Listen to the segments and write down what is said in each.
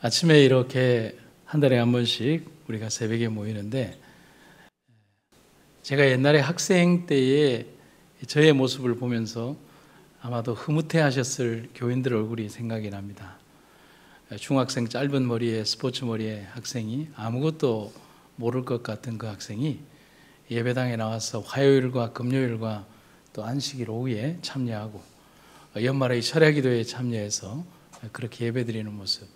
아침에 이렇게 한 달에 한 번씩 우리가 새벽에 모이는데, 제가 옛날에 학생 때에 저의 모습을 보면서 아마도 흐뭇해 하셨을 교인들 얼굴이 생각이 납니다. 중학생 짧은 머리에 스포츠 머리의 학생이, 아무것도 모를 것 같은 그 학생이 예배당에 나와서 화요일과 금요일과 또 안식일 오후에 참여하고 연말의 철야기도에 참여해서 그렇게 예배드리는 모습.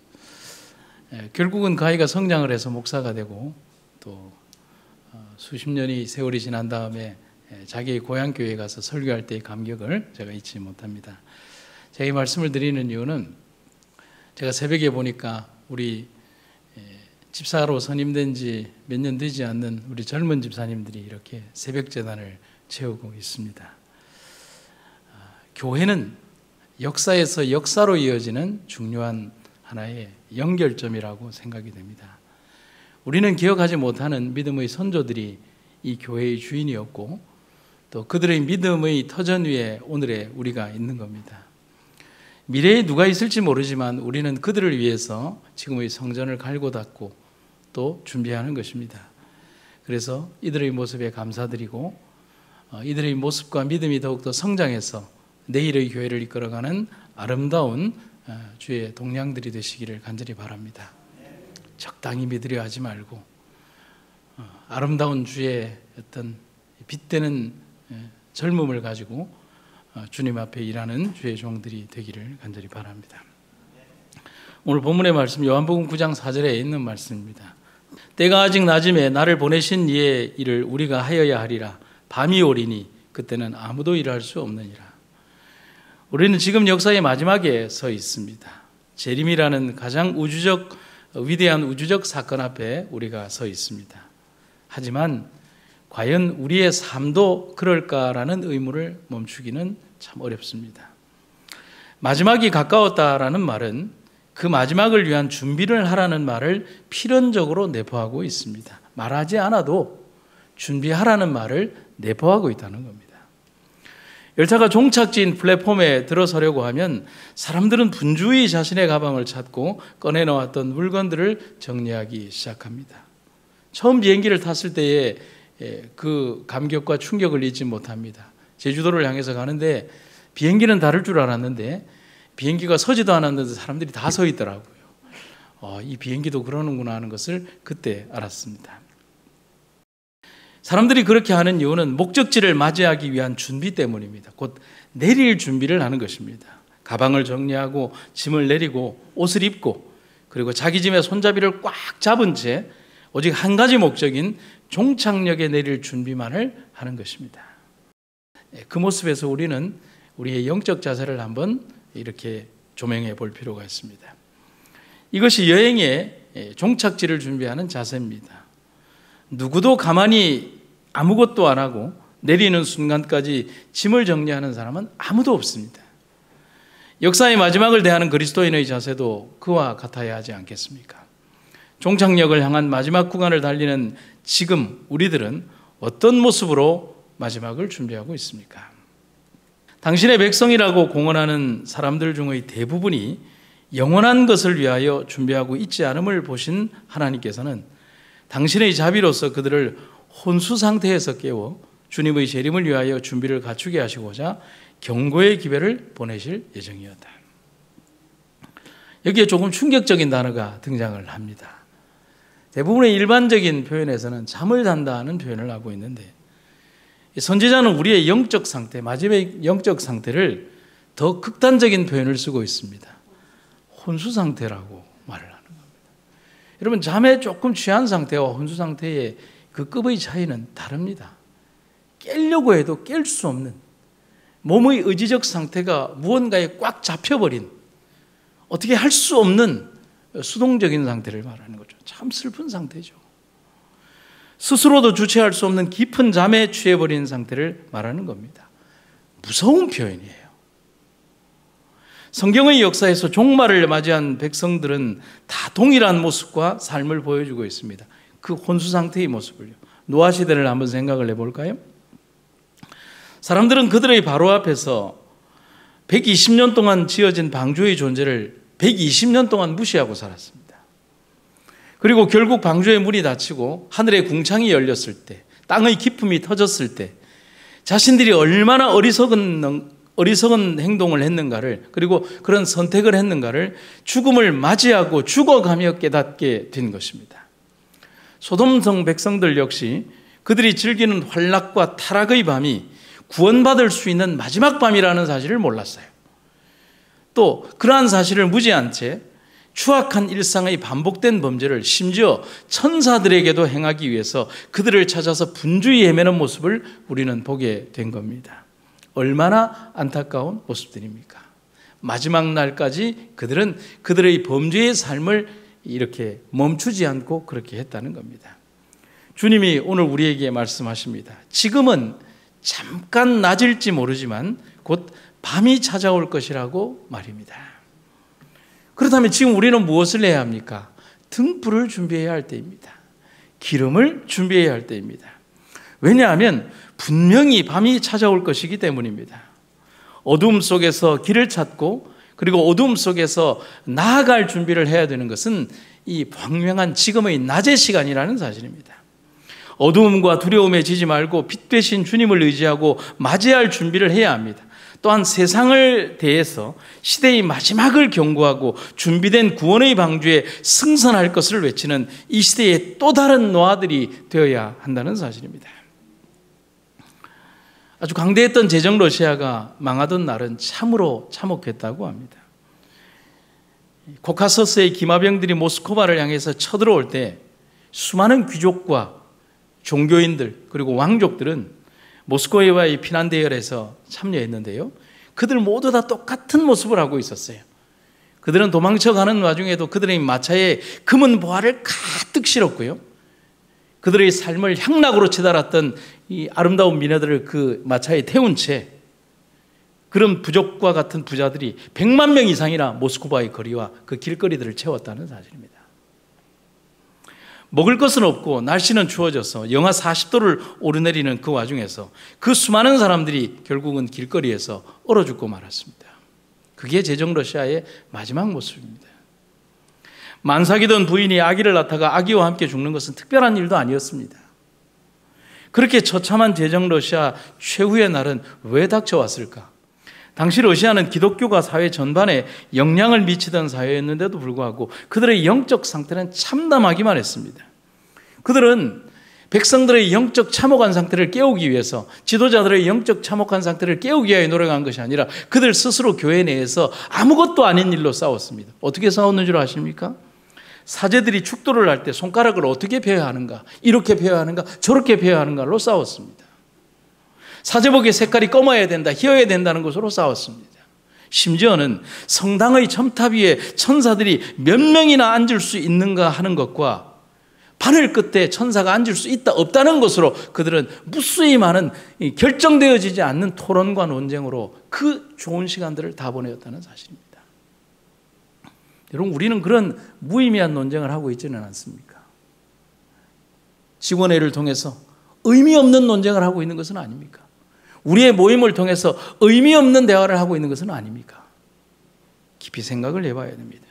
결국은 그 아이가 성장을 해서 목사가 되고 또 수십 년이 세월이 지난 다음에 자기의 고향 교회에 가서 설교할 때의 감격을 제가 잊지 못합니다. 제가 이 말씀을 드리는 이유는, 제가 새벽에 보니까 우리 집사로 선임된 지 몇 년 되지 않는 우리 젊은 집사님들이 이렇게 새벽 제단을 채우고 있습니다. 교회는 역사에서 역사로 이어지는 중요한 하나의 연결점이라고 생각이 됩니다. 우리는 기억하지 못하는 믿음의 선조들이 이 교회의 주인이었고, 또 그들의 믿음의 터전 위에 오늘의 우리가 있는 겁니다. 미래에 누가 있을지 모르지만 우리는 그들을 위해서 지금의 성전을 갈고 닦고 또 준비하는 것입니다. 그래서 이들의 모습에 감사드리고, 이들의 모습과 믿음이 더욱더 성장해서 내일의 교회를 이끌어가는 아름다운 주의 동량들이 되시기를 간절히 바랍니다. 적당히 믿으려 하지 말고 아름다운 주의 어떤 빛되는 젊음을 가지고 주님 앞에 일하는 주의 종들이 되기를 간절히 바랍니다. 오늘 본문의 말씀 요한복음 9장 4절에 있는 말씀입니다. 때가 아직 낮음에 나를 보내신 이의 일을 우리가 하여야 하리라. 밤이 오리니 그때는 아무도 일할 수 없느니라. 우리는 지금 역사의 마지막에 서 있습니다. 재림이라는 가장 위대한 우주적 사건 앞에 우리가 서 있습니다. 하지만 과연 우리의 삶도 그럴까라는 의문을 멈추기는 참 어렵습니다. 마지막이 가까웠다라는 말은 그 마지막을 위한 준비를 하라는 말을 필연적으로 내포하고 있습니다. 말하지 않아도 준비하라는 말을 내포하고 있다는 겁니다. 열차가 종착지인 플랫폼에 들어서려고 하면 사람들은 분주히 자신의 가방을 찾고 꺼내놓았던 물건들을 정리하기 시작합니다. 처음 비행기를 탔을 때의 그 감격과 충격을 잊지 못합니다. 제주도를 향해서 가는데 비행기는 다를 줄 알았는데 비행기가 서지도 않았는데 사람들이 다 서 있더라고요. 이 비행기도 그러는구나 하는 것을 그때 알았습니다. 사람들이 그렇게 하는 이유는 목적지를 맞이하기 위한 준비 때문입니다. 곧 내릴 준비를 하는 것입니다. 가방을 정리하고 짐을 내리고 옷을 입고, 그리고 자기 짐의 손잡이를 꽉 잡은 채 오직 한 가지 목적인 종착역에 내릴 준비만을 하는 것입니다. 그 모습에서 우리는 우리의 영적 자세를 한번 이렇게 조명해 볼 필요가 있습니다. 이것이 여행의 종착지를 준비하는 자세입니다. 누구도 가만히 아무것도 안 하고 내리는 순간까지 짐을 정리하는 사람은 아무도 없습니다. 역사의 마지막을 대하는 그리스도인의 자세도 그와 같아야 하지 않겠습니까? 종착역을 향한 마지막 구간을 달리는 지금 우리들은 어떤 모습으로 마지막을 준비하고 있습니까? 당신의 백성이라고 공언하는 사람들 중의 대부분이 영원한 것을 위하여 준비하고 있지 않음을 보신 하나님께서는 당신의 자비로서 그들을 혼수 상태에서 깨워 주님의 재림을 위하여 준비를 갖추게 하시고자 경고의 기별을 보내실 예정이었다. 여기에 조금 충격적인 단어가 등장을 합니다. 대부분의 일반적인 표현에서는 잠을 잔다는 표현을 하고 있는데, 선지자는 우리의 영적 상태, 마지막의 영적 상태를 더 극단적인 표현을 쓰고 있습니다. 혼수 상태라고 말을 하는 겁니다. 여러분, 잠에 조금 취한 상태와 혼수 상태의 그 급의 차이는 다릅니다. 깨려고 해도 깰 수 없는, 몸의 의지적 상태가 무언가에 꽉 잡혀버린, 어떻게 할 수 없는 수동적인 상태를 말하는 거죠. 참 슬픈 상태죠. 스스로도 주체할 수 없는 깊은 잠에 취해버린 상태를 말하는 겁니다. 무서운 표현이에요. 성경의 역사에서 종말을 맞이한 백성들은 다 동일한 모습과 삶을 보여주고 있습니다. 그 혼수 상태의 모습을요. 노아 시대를 한번 생각을 해볼까요? 사람들은 그들의 바로 앞에서 120년 동안 지어진 방주의 존재를 120년 동안 무시하고 살았습니다. 그리고 결국 방주에 문이 닫히고 하늘의 궁창이 열렸을 때, 땅의 기품이 터졌을 때 자신들이 얼마나 어리석은 행동을 했는가를, 그리고 그런 선택을 했는가를 죽음을 맞이하고 죽어가며 깨닫게 된 것입니다. 소돔성 백성들 역시 그들이 즐기는 환락과 타락의 밤이 구원받을 수 있는 마지막 밤이라는 사실을 몰랐어요. 또 그러한 사실을 무지한 채 추악한 일상의 반복된 범죄를 심지어 천사들에게도 행하기 위해서 그들을 찾아서 분주히 헤매는 모습을 우리는 보게 된 겁니다. 얼마나 안타까운 모습들입니까? 마지막 날까지 그들은 그들의 범죄의 삶을 이렇게 멈추지 않고 그렇게 했다는 겁니다. 주님이 오늘 우리에게 말씀하십니다. 지금은 잠깐 낮일지 모르지만 곧 밤이 찾아올 것이라고 말입니다. 그렇다면 지금 우리는 무엇을 해야 합니까? 등불을 준비해야 할 때입니다. 기름을 준비해야 할 때입니다. 왜냐하면 분명히 밤이 찾아올 것이기 때문입니다. 어둠 속에서 길을 찾고 그리고 어둠 속에서 나아갈 준비를 해야 되는 것은 이 광명한 지금의 낮의 시간이라는 사실입니다. 어두움과 두려움에 지지 말고 빛 되신 주님을 의지하고 맞이할 준비를 해야 합니다. 또한 세상을 대해서 시대의 마지막을 경고하고 준비된 구원의 방주에 승선할 것을 외치는 이 시대의 또 다른 노아들이 되어야 한다는 사실입니다. 아주 강대했던 제정 러시아가 망하던 날은 참으로 참혹했다고 합니다. 코카서스의 기마병들이 모스크바를 향해서 쳐들어올 때 수많은 귀족과 종교인들 그리고 왕족들은 모스크바의 피난 대열에서 참여했는데요, 그들 모두 다 똑같은 모습을 하고 있었어요. 그들은 도망쳐가는 와중에도 그들의 마차에 금은 보화를 가득 실었고요, 그들의 삶을 향락으로 치달았던 이 아름다운 미녀들을 그 마차에 태운 채 그런 부족과 같은 부자들이 100만 명 이상이나 모스크바의 거리와 그 길거리들을 채웠다는 사실입니다. 먹을 것은 없고 날씨는 추워져서 영하 40도를 오르내리는 그 와중에서 그 수많은 사람들이 결국은 길거리에서 얼어 죽고 말았습니다. 그게 제정 러시아의 마지막 모습입니다. 만삭이던 부인이 아기를 낳다가 아기와 함께 죽는 것은 특별한 일도 아니었습니다. 그렇게 처참한 제정 러시아 최후의 날은 왜 닥쳐왔을까? 당시 러시아는 기독교가 사회 전반에 영향을 미치던 사회였는데도 불구하고 그들의 영적 상태는 참담하기만 했습니다. 그들은 백성들의 영적 참혹한 상태를 깨우기 위해서, 지도자들의 영적 참혹한 상태를 깨우기 위해 노력한 것이 아니라 그들 스스로 교회 내에서 아무것도 아닌 일로 싸웠습니다. 어떻게 싸웠는 줄 아십니까? 사제들이 축도를 할 때 손가락을 어떻게 펴야 하는가, 이렇게 펴야 하는가, 저렇게 펴야 하는가로 싸웠습니다. 사제복의 색깔이 검어야 된다, 희어야 된다는 것으로 싸웠습니다. 심지어는 성당의 첨탑 위에 천사들이 몇 명이나 앉을 수 있는가 하는 것과 바늘 끝에 천사가 앉을 수 있다 없다는 것으로 그들은 무수히 많은 결정되어지지 않는 토론과 논쟁으로 그 좋은 시간들을 다 보내었다는 사실입니다. 여러분, 우리는 그런 무의미한 논쟁을 하고 있지는 않습니까? 직원회의를 통해서 의미 없는 논쟁을 하고 있는 것은 아닙니까? 우리의 모임을 통해서 의미 없는 대화를 하고 있는 것은 아닙니까? 깊이 생각을 해봐야 됩니다.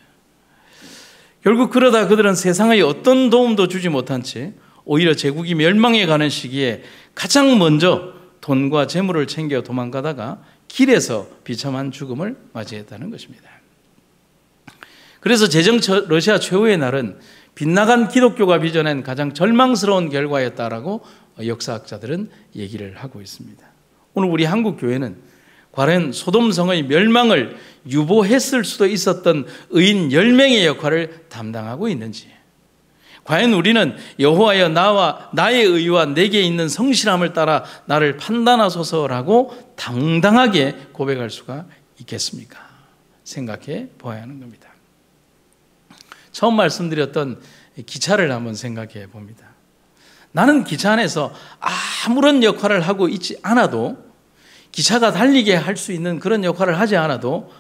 결국 그러다 그들은 세상의 어떤 도움도 주지 못한 채 오히려 제국이 멸망해 가는 시기에 가장 먼저 돈과 재물을 챙겨 도망가다가 길에서 비참한 죽음을 맞이했다는 것입니다. 그래서 제정 러시아 최후의 날은 빗나간 기독교가 빚어낸 가장 절망스러운 결과였다라고 역사학자들은 얘기를 하고 있습니다. 오늘 우리 한국 교회는 과연 소돔성의 멸망을 유보했을 수도 있었던 의인 10명의 역할을 담당하고 있는지, 과연 우리는 여호와여 나의 의와 내게 있는 성실함을 따라 나를 판단하소서라고 당당하게 고백할 수가 있겠습니까? 생각해 보아야 하는 겁니다. 처음 말씀드렸던 기차를 한번 생각해 봅니다. 나는 기차 안에서 아무런 역할을 하고 있지 않아도, 기차가 달리게 할 수 있는 그런 역할을 하지 않아도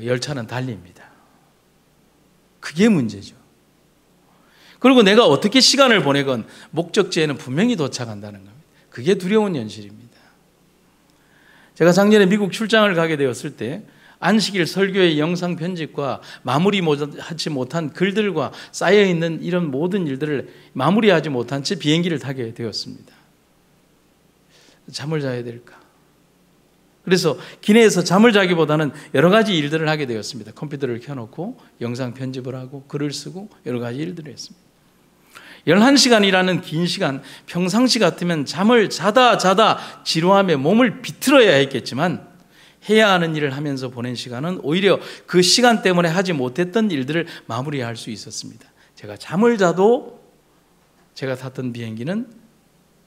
열차는 달립니다. 그게 문제죠. 그리고 내가 어떻게 시간을 보내건 목적지에는 분명히 도착한다는 겁니다. 그게 두려운 현실입니다. 제가 작년에 미국 출장을 가게 되었을 때 안식일 설교의 영상 편집과 마무리하지 못한 글들과 쌓여있는 이런 모든 일들을 마무리하지 못한 채 비행기를 타게 되었습니다. 잠을 자야 될까? 그래서 기내에서 잠을 자기보다는 여러 가지 일들을 하게 되었습니다. 컴퓨터를 켜놓고 영상 편집을 하고 글을 쓰고 여러 가지 일들을 했습니다. 11시간이라는 긴 시간, 평상시 같으면 잠을 자다 지루하며 몸을 비틀어야 했겠지만 해야 하는 일을 하면서 보낸 시간은 오히려 그 시간 때문에 하지 못했던 일들을 마무리할 수 있었습니다. 제가 잠을 자도 제가 탔던 비행기는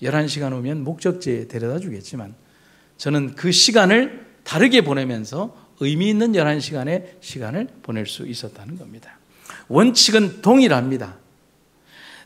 11시간 오면 목적지에 데려다 주겠지만 저는 그 시간을 다르게 보내면서 의미 있는 11시간의 시간을 보낼 수 있었다는 겁니다. 원칙은 동일합니다.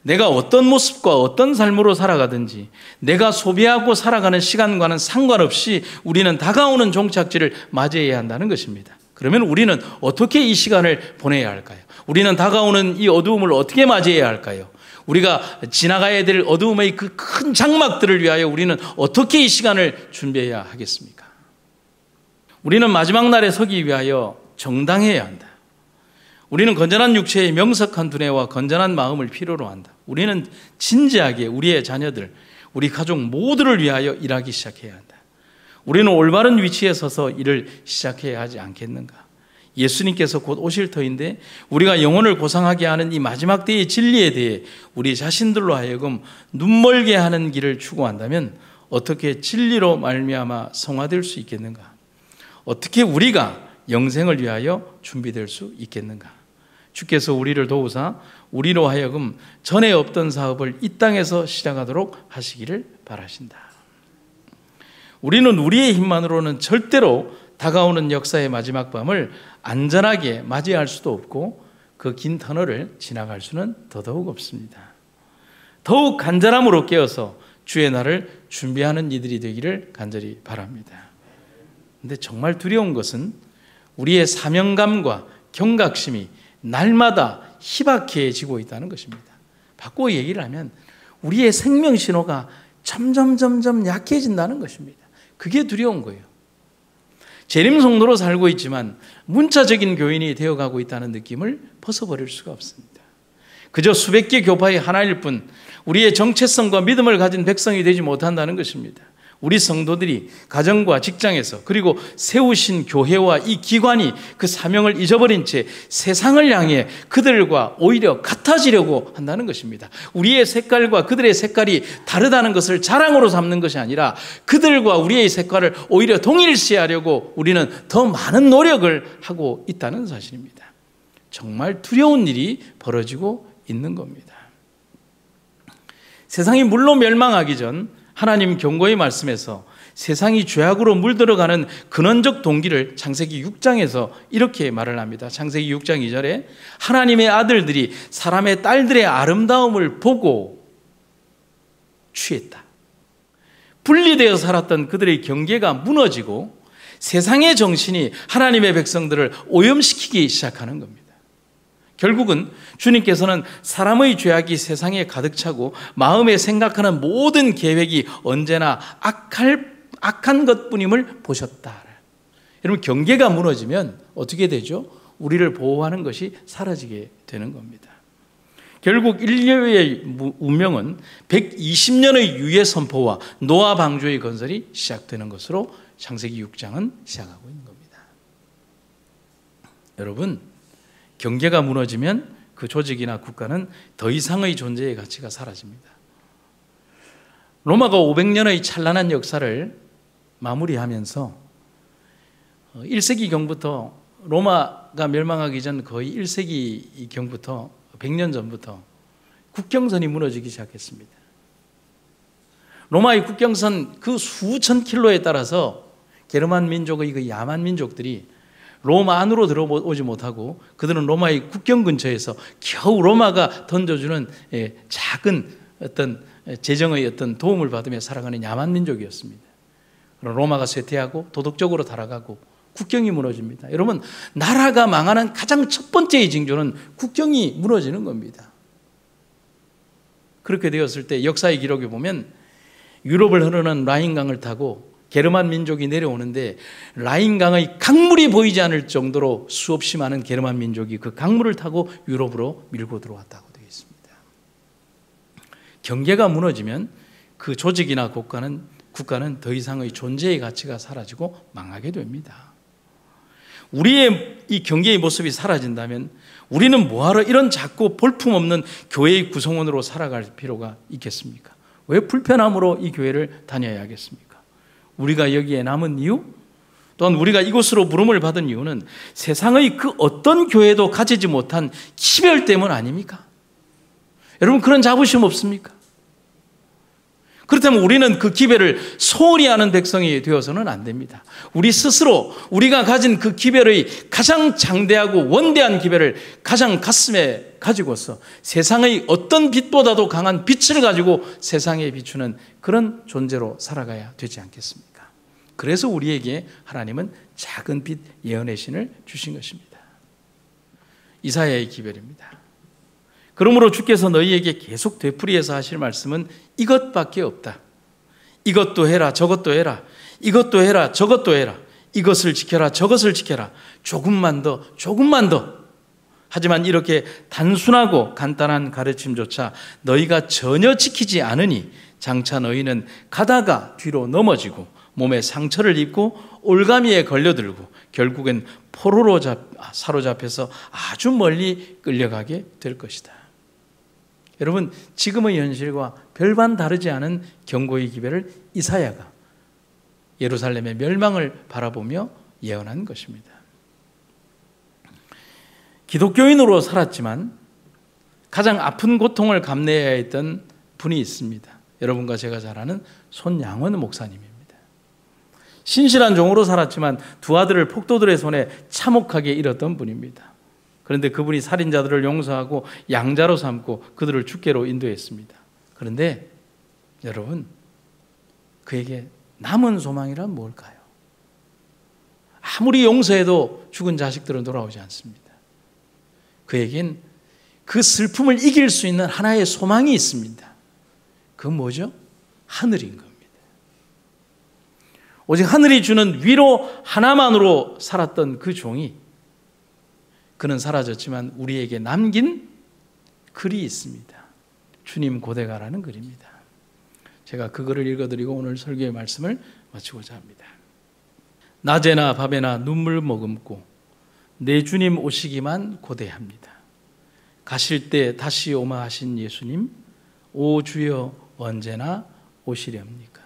내가 어떤 모습과 어떤 삶으로 살아가든지 내가 소비하고 살아가는 시간과는 상관없이 우리는 다가오는 종착지를 맞이해야 한다는 것입니다. 그러면 우리는 어떻게 이 시간을 보내야 할까요? 우리는 다가오는 이 어두움을 어떻게 맞이해야 할까요? 우리가 지나가야 될 어두움의 그 큰 장막들을 위하여 우리는 어떻게 이 시간을 준비해야 하겠습니까? 우리는 마지막 날에 서기 위하여 정당해야 한다. 우리는 건전한 육체의 명석한 두뇌와 건전한 마음을 필요로 한다. 우리는 진지하게 우리의 자녀들, 우리 가족 모두를 위하여 일하기 시작해야 한다. 우리는 올바른 위치에 서서 일을 시작해야 하지 않겠는가? 예수님께서 곧 오실 터인데 우리가 영혼을 고상하게 하는 이 마지막 때의 진리에 대해 우리 자신들로 하여금 눈멀게 하는 길을 추구한다면 어떻게 진리로 말미암아 성화될 수 있겠는가? 어떻게 우리가 영생을 위하여 준비될 수 있겠는가? 주께서 우리를 도우사 우리로 하여금 전에 없던 사업을 이 땅에서 시작하도록 하시기를 바라신다. 우리는 우리의 힘만으로는 절대로 다가오는 역사의 마지막 밤을 안전하게 맞이할 수도 없고 그 긴 터널을 지나갈 수는 더더욱 없습니다. 더욱 간절함으로 깨어서 주의 날을 준비하는 이들이 되기를 간절히 바랍니다. 그런데 정말 두려운 것은 우리의 사명감과 경각심이 날마다 희박해지고 있다는 것입니다. 바꾸어 얘기를 하면 우리의 생명 신호가 점점 약해진다는 것입니다. 그게 두려운 거예요. 재림 성도로 살고 있지만 문자적인 교인이 되어가고 있다는 느낌을 벗어버릴 수가 없습니다. 그저 수백 개 교파의 하나일 뿐 우리의 정체성과 믿음을 가진 백성이 되지 못한다는 것입니다. 우리 성도들이 가정과 직장에서 그리고 세우신 교회와 이 기관이 그 사명을 잊어버린 채 세상을 향해 그들과 오히려 같아지려고 한다는 것입니다. 우리의 색깔과 그들의 색깔이 다르다는 것을 자랑으로 삼는 것이 아니라 그들과 우리의 색깔을 오히려 동일시하려고 우리는 더 많은 노력을 하고 있다는 사실입니다. 정말 두려운 일이 벌어지고 있는 겁니다. 세상이 물로 멸망하기 전 하나님 경고의 말씀에서 세상이 죄악으로 물들어가는 근원적 동기를 창세기 6장에서 이렇게 말을 합니다. 창세기 6장 2절에 하나님의 아들들이 사람의 딸들의 아름다움을 보고 취했다. 분리되어 살았던 그들의 경계가 무너지고 세상의 정신이 하나님의 백성들을 오염시키기 시작하는 겁니다. 결국은 주님께서는 사람의 죄악이 세상에 가득 차고 마음에 생각하는 모든 계획이 언제나 악한 것뿐임을 보셨다. 여러분, 경계가 무너지면 어떻게 되죠? 우리를 보호하는 것이 사라지게 되는 겁니다. 결국 인류의 운명은 120년의 유예 선포와 노아 방주의 건설이 시작되는 것으로 창세기 6장은 시작하고 있는 겁니다. 여러분, 경계가 무너지면 그 조직이나 국가는 더 이상의 존재의 가치가 사라집니다. 로마가 500년의 찬란한 역사를 마무리하면서 1세기경부터 로마가 멸망하기 전 거의 1세기경부터 100년 전부터 국경선이 무너지기 시작했습니다. 로마의 국경선 그 수천 킬로에 따라서 게르만 민족의 그 야만 민족들이 로마 안으로 들어오지 못하고 그들은 로마의 국경 근처에서 겨우 로마가 던져주는 작은 어떤 재정의 어떤 도움을 받으며 살아가는 야만 민족이었습니다. 로마가 쇠퇴하고 도덕적으로 타락하고 국경이 무너집니다. 여러분, 나라가 망하는 가장 첫 번째의 징조는 국경이 무너지는 겁니다. 그렇게 되었을 때 역사의 기록에 보면 유럽을 흐르는 라인강을 타고 게르만 민족이 내려오는데 라인강의 강물이 보이지 않을 정도로 수없이 많은 게르만 민족이 그 강물을 타고 유럽으로 밀고 들어왔다고 되어 있습니다. 경계가 무너지면 그 조직이나 국가는 더 이상의 존재의 가치가 사라지고 망하게 됩니다. 우리의 이 경계의 모습이 사라진다면 우리는 뭐하러 이런 작고 볼품없는 교회의 구성원으로 살아갈 필요가 있겠습니까? 왜 불편함으로 이 교회를 다녀야 하겠습니까? 우리가 여기에 남은 이유, 또한 우리가 이곳으로 부름을 받은 이유는 세상의 그 어떤 교회도 가지지 못한 기별 때문 아닙니까? 여러분, 그런 자부심 없습니까? 그렇다면 우리는 그 기별을 소홀히 하는 백성이 되어서는 안 됩니다. 우리 스스로 우리가 가진 그 기별의 가장 장대하고 원대한 기별을 가장 가슴에 가지고서 세상의 어떤 빛보다도 강한 빛을 가지고 세상에 비추는 그런 존재로 살아가야 되지 않겠습니까? 그래서 우리에게 하나님은 작은 빛 예언의 신을 주신 것입니다. 이사야의 기별입니다. 그러므로 주께서 너희에게 계속 되풀이해서 하실 말씀은 이것밖에 없다. 이것도 해라, 저것도 해라. 이것도 해라, 저것도 해라. 이것을 지켜라, 저것을 지켜라. 조금만 더, 조금만 더. 하지만 이렇게 단순하고 간단한 가르침조차 너희가 전혀 지키지 않으니 장차 너희는 가다가 뒤로 넘어지고 몸에 상처를 입고 올가미에 걸려들고 결국엔 포로로 사로잡혀서 아주 멀리 끌려가게 될 것이다. 여러분, 지금의 현실과 별반 다르지 않은 경고의 기별을 이사야가 예루살렘의 멸망을 바라보며 예언한 것입니다. 기독교인으로 살았지만 가장 아픈 고통을 감내해야 했던 분이 있습니다. 여러분과 제가 잘 아는 손양원 목사님입니다. 신실한 종으로 살았지만 두 아들을 폭도들의 손에 참혹하게 잃었던 분입니다. 그런데 그분이 살인자들을 용서하고 양자로 삼고 그들을 주께로 인도했습니다. 그런데 여러분, 그에게 남은 소망이란 뭘까요? 아무리 용서해도 죽은 자식들은 돌아오지 않습니다. 그에겐 그 슬픔을 이길 수 있는 하나의 소망이 있습니다. 그건 뭐죠? 하늘인 겁니다. 오직 하늘이 주는 위로 하나만으로 살았던 그 종이, 그는 사라졌지만 우리에게 남긴 글이 있습니다. 주님 고대가라는 글입니다. 제가 그 글을 읽어드리고 오늘 설교의 말씀을 마치고자 합니다. 낮에나 밤에나 눈물 머금고 내 주님 오시기만 고대합니다. 가실 때 다시 오마 하신 예수님, 오 주여 언제나 오시렵니까?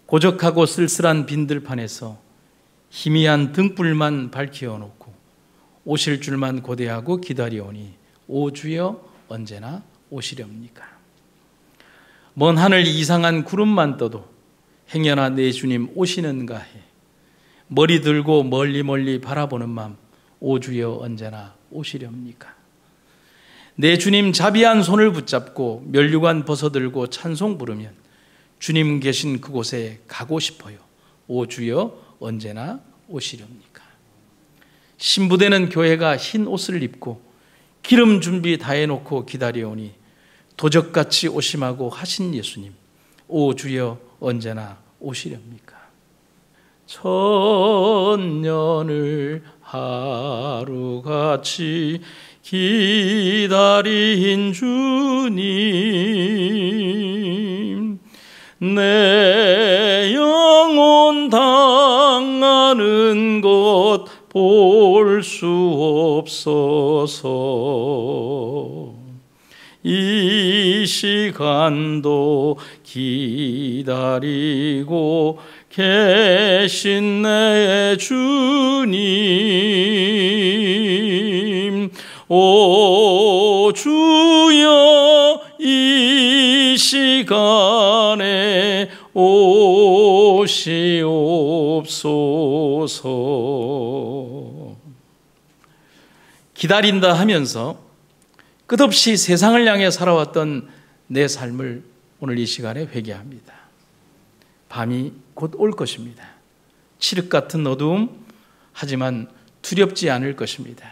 고적하고 쓸쓸한 빈들판에서 희미한 등불만 밝혀 놓고 오실 줄만 고대하고 기다려오니 오 주여 언제나 오시렵니까? 먼 하늘 이상한 구름만 떠도 행여나 내 주님 오시는가 해 머리 들고 멀리 멀리 바라보는 맘, 오 주여 언제나 오시렵니까? 내 주님 자비한 손을 붙잡고 면류관 벗어들고 찬송 부르면 주님 계신 그곳에 가고 싶어요. 오 주여 언제나 오시렵니까? 신부되는 교회가 흰 옷을 입고 기름 준비 다 해놓고 기다려오니 도적같이 오심하고 하신 예수님, 오 주여 언제나 오시렵니까? 천년을 하루같이 기다린 주님, 내 영혼 당하는 것 볼 수 없어서 이 시간도 기다리고 계신 내 주님, 오 주여 이 시간에 오시옵소서. 기다린다 하면서 끝없이 세상을 향해 살아왔던 내 삶을 오늘 이 시간에 회개합니다. 밤이 곧 올 것입니다. 칠흑 같은 어두움, 하지만 두렵지 않을 것입니다.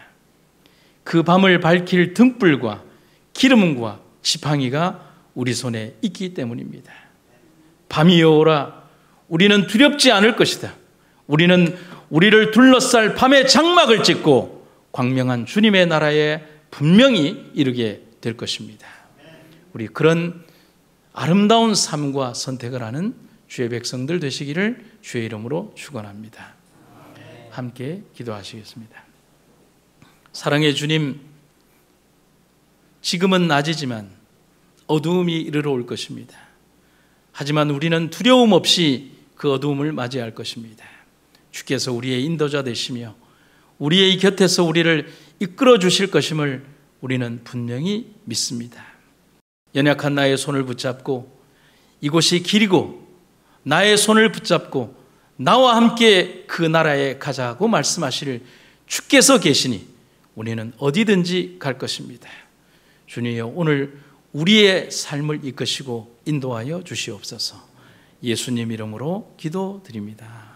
그 밤을 밝힐 등불과 기름과 지팡이가 우리 손에 있기 때문입니다. 밤이여 오라, 우리는 두렵지 않을 것이다. 우리는 우리를 둘러쌀 밤의 장막을 찢고 광명한 주님의 나라에 분명히 이르게 될 것입니다. 우리 그런 아름다운 삶과 선택을 하는 주의 백성들 되시기를 주의 이름으로 축원합니다. 함께 기도하시겠습니다. 사랑의 주님, 지금은 낮이지만 어두움이 이르러 올 것입니다. 하지만 우리는 두려움 없이 그 어두움을 맞이할 것입니다. 주께서 우리의 인도자 되시며 우리의 곁에서 우리를 이끌어 주실 것임을 우리는 분명히 믿습니다. 연약한 나의 손을 붙잡고 이곳이 길이고 나의 손을 붙잡고 나와 함께 그 나라에 가자고 말씀하실 주께서 계시니 우리는 어디든지 갈 것입니다. 주님이여, 오늘 우리의 삶을 이끄시고 인도하여 주시옵소서. 예수님 이름으로 기도드립니다.